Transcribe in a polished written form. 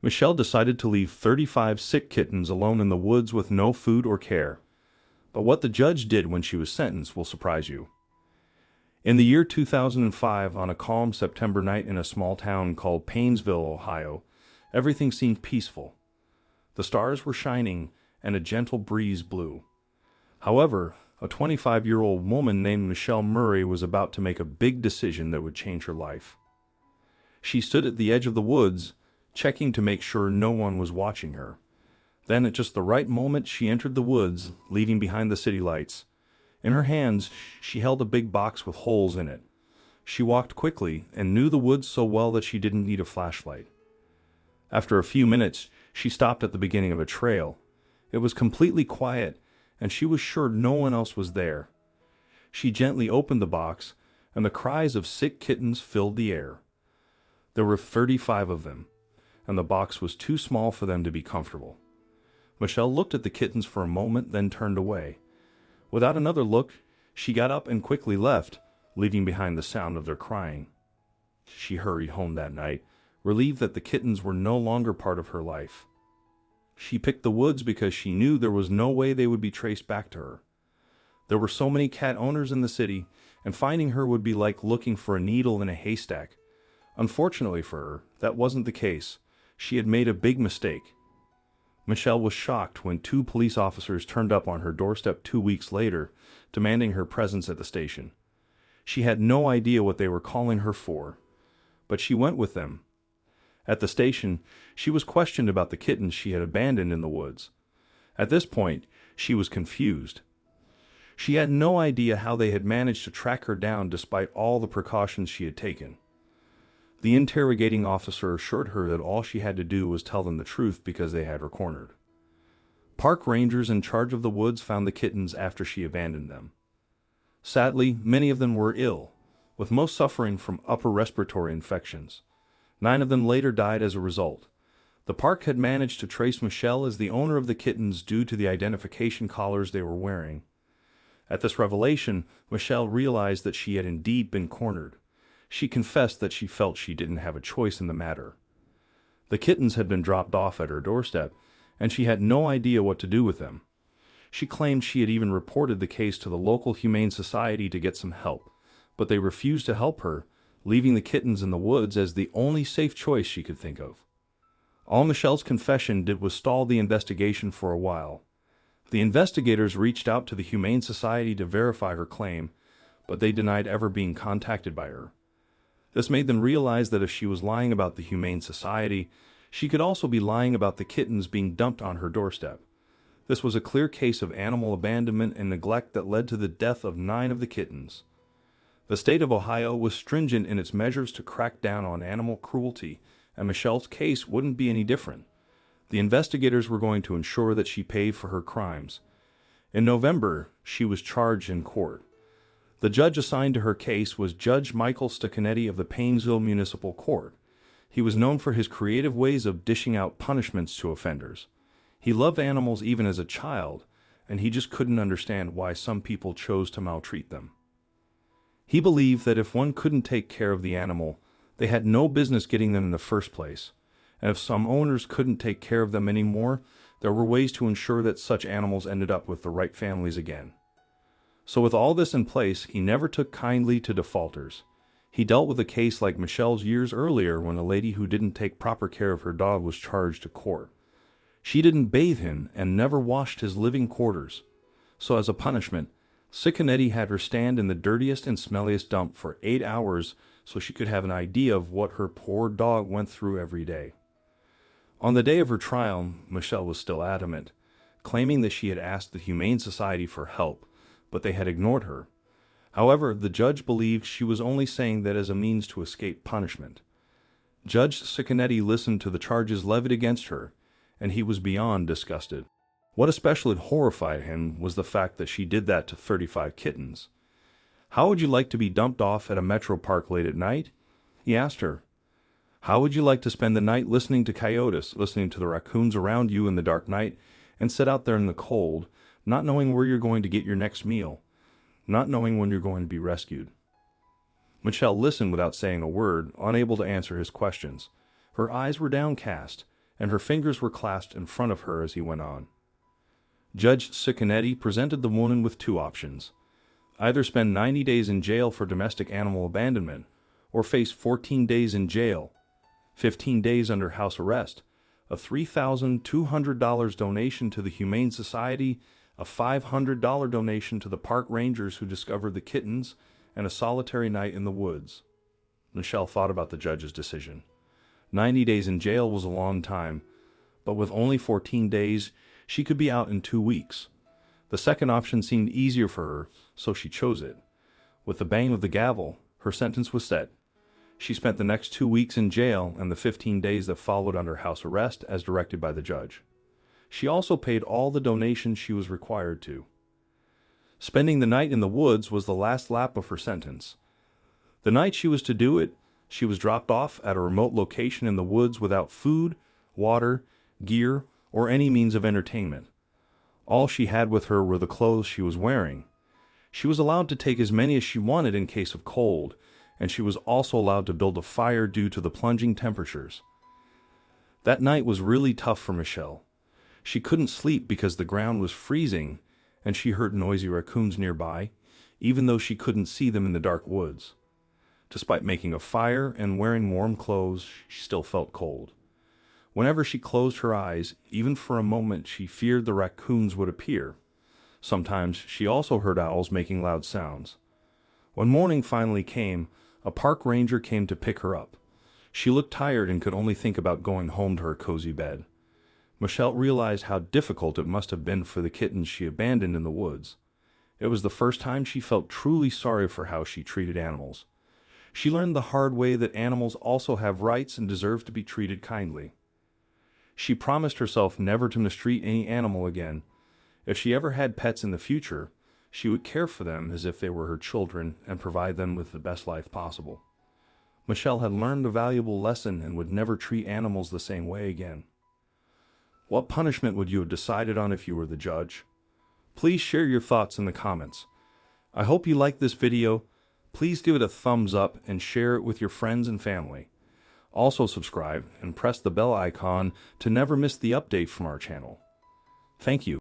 Michelle decided to leave 35 sick kittens alone in the woods with no food or care. But what the judge did when she was sentenced will surprise you. In the year 2005, on a calm September night in a small town called Painesville, Ohio, everything seemed peaceful. The stars were shining and a gentle breeze blew. However, a 25-year-old woman named Michelle Murray was about to make a big decision that would change her life. She stood at the edge of the woods, checking to make sure no one was watching her. Then, at just the right moment, she entered the woods, leaving behind the city lights. In her hands, she held a big box with holes in it. She walked quickly and knew the woods so well that she didn't need a flashlight. After a few minutes, she stopped at the beginning of a trail. It was completely quiet, and she was sure no one else was there. She gently opened the box, and the cries of sick kittens filled the air. There were 35 of them, and the box was too small for them to be comfortable. Michelle looked at the kittens for a moment, then turned away. Without another look, she got up and quickly left, leaving behind the sound of their crying. She hurried home that night, relieved that the kittens were no longer part of her life. She picked the woods because she knew there was no way they would be traced back to her. There were so many cat owners in the city, and finding her would be like looking for a needle in a haystack. Unfortunately for her, that wasn't the case. She had made a big mistake. Michelle was shocked when 2 police officers turned up on her doorstep 2 weeks later, demanding her presence at the station. She had no idea what they were calling her for, but she went with them. At the station, she was questioned about the kittens she had abandoned in the woods. At this point, she was confused. She had no idea how they had managed to track her down despite all the precautions she had taken. The interrogating officer assured her that all she had to do was tell them the truth because they had her cornered. Park rangers in charge of the woods found the kittens after she abandoned them. Sadly, many of them were ill, with most suffering from upper respiratory infections. 9 of them later died as a result. The park had managed to trace Michelle as the owner of the kittens due to the identification collars they were wearing. At this revelation, Michelle realized that she had indeed been cornered. She confessed that she felt she didn't have a choice in the matter. The kittens had been dropped off at her doorstep, and she had no idea what to do with them. She claimed she had even reported the case to the local humane society to get some help, but they refused to help her, leaving the kittens in the woods as the only safe choice she could think of. All Michelle's confession did was stall the investigation for a while. The investigators reached out to the Humane Society to verify her claim, but they denied ever being contacted by her. This made them realize that if she was lying about the Humane Society, she could also be lying about the kittens being dumped on her doorstep. This was a clear case of animal abandonment and neglect that led to the death of 9 of the kittens. The state of Ohio was stringent in its measures to crack down on animal cruelty, and Michelle's case wouldn't be any different. The investigators were going to ensure that she paid for her crimes. In November, she was charged in court. The judge assigned to her case was Judge Michael Staccanetti of the Painesville Municipal Court. He was known for his creative ways of dishing out punishments to offenders. He loved animals even as a child, and he just couldn't understand why some people chose to maltreat them. He believed that if one couldn't take care of the animal, they had no business getting them in the first place, and if some owners couldn't take care of them anymore, there were ways to ensure that such animals ended up with the right families again. So with all this in place, he never took kindly to defaulters. He dealt with a case like Michelle's years earlier when a lady who didn't take proper care of her dog was charged to court. She didn't bathe him and never washed his living quarters. So as a punishment, Staccanetti had her stand in the dirtiest and smelliest dump for 8 hours so she could have an idea of what her poor dog went through every day. On the day of her trial, Michelle was still adamant, claiming that she had asked the Humane Society for help, but they had ignored her. However, the judge believed she was only saying that as a means to escape punishment. Judge Staccanetti listened to the charges levied against her, and he was beyond disgusted. What especially horrified him was the fact that she did that to 35 kittens. "How would you like to be dumped off at a metro park late at night?" he asked her. "How would you like to spend the night listening to coyotes, listening to the raccoons around you in the dark night, and sit out there in the cold, not knowing where you're going to get your next meal, not knowing when you're going to be rescued?" Michelle listened without saying a word, unable to answer his questions. Her eyes were downcast, and her fingers were clasped in front of her as he went on. Judge Cicconetti presented the woman with two options: either spend 90 days in jail for domestic animal abandonment, or face 14 days in jail, 15 days under house arrest, a $3,200 donation to the Humane Society, a $500 donation to the park rangers who discovered the kittens, and a solitary night in the woods. Michelle thought about the judge's decision. 90 days in jail was a long time, but with only 14 days, she could be out in 2 weeks. The second option seemed easier for her, so she chose it. With the bang of the gavel, her sentence was set. She spent the next 2 weeks in jail and the 15 days that followed under house arrest as directed by the judge. She also paid all the donations she was required to. Spending the night in the woods was the last lap of her sentence. The night she was to do it, she was dropped off at a remote location in the woods without food, water, gear, or any means of entertainment. All she had with her were the clothes she was wearing. She was allowed to take as many as she wanted in case of cold, and she was also allowed to build a fire due to the plunging temperatures. That night was really tough for Michelle. She couldn't sleep because the ground was freezing, and she heard noisy raccoons nearby, even though she couldn't see them in the dark woods. Despite making a fire and wearing warm clothes, she still felt cold. Whenever she closed her eyes, even for a moment, she feared the raccoons would appear. Sometimes she also heard owls making loud sounds. When morning finally came, a park ranger came to pick her up. She looked tired and could only think about going home to her cozy bed. Michelle realized how difficult it must have been for the kittens she abandoned in the woods. It was the first time she felt truly sorry for how she treated animals. She learned the hard way that animals also have rights and deserve to be treated kindly. She promised herself never to mistreat any animal again. If she ever had pets in the future, she would care for them as if they were her children and provide them with the best life possible. Michelle had learned a valuable lesson and would never treat animals the same way again. What punishment would you have decided on if you were the judge? Please share your thoughts in the comments. I hope you liked this video. Please give it a thumbs up and share it with your friends and family. Also subscribe and press the bell icon to never miss the update from our channel. Thank you.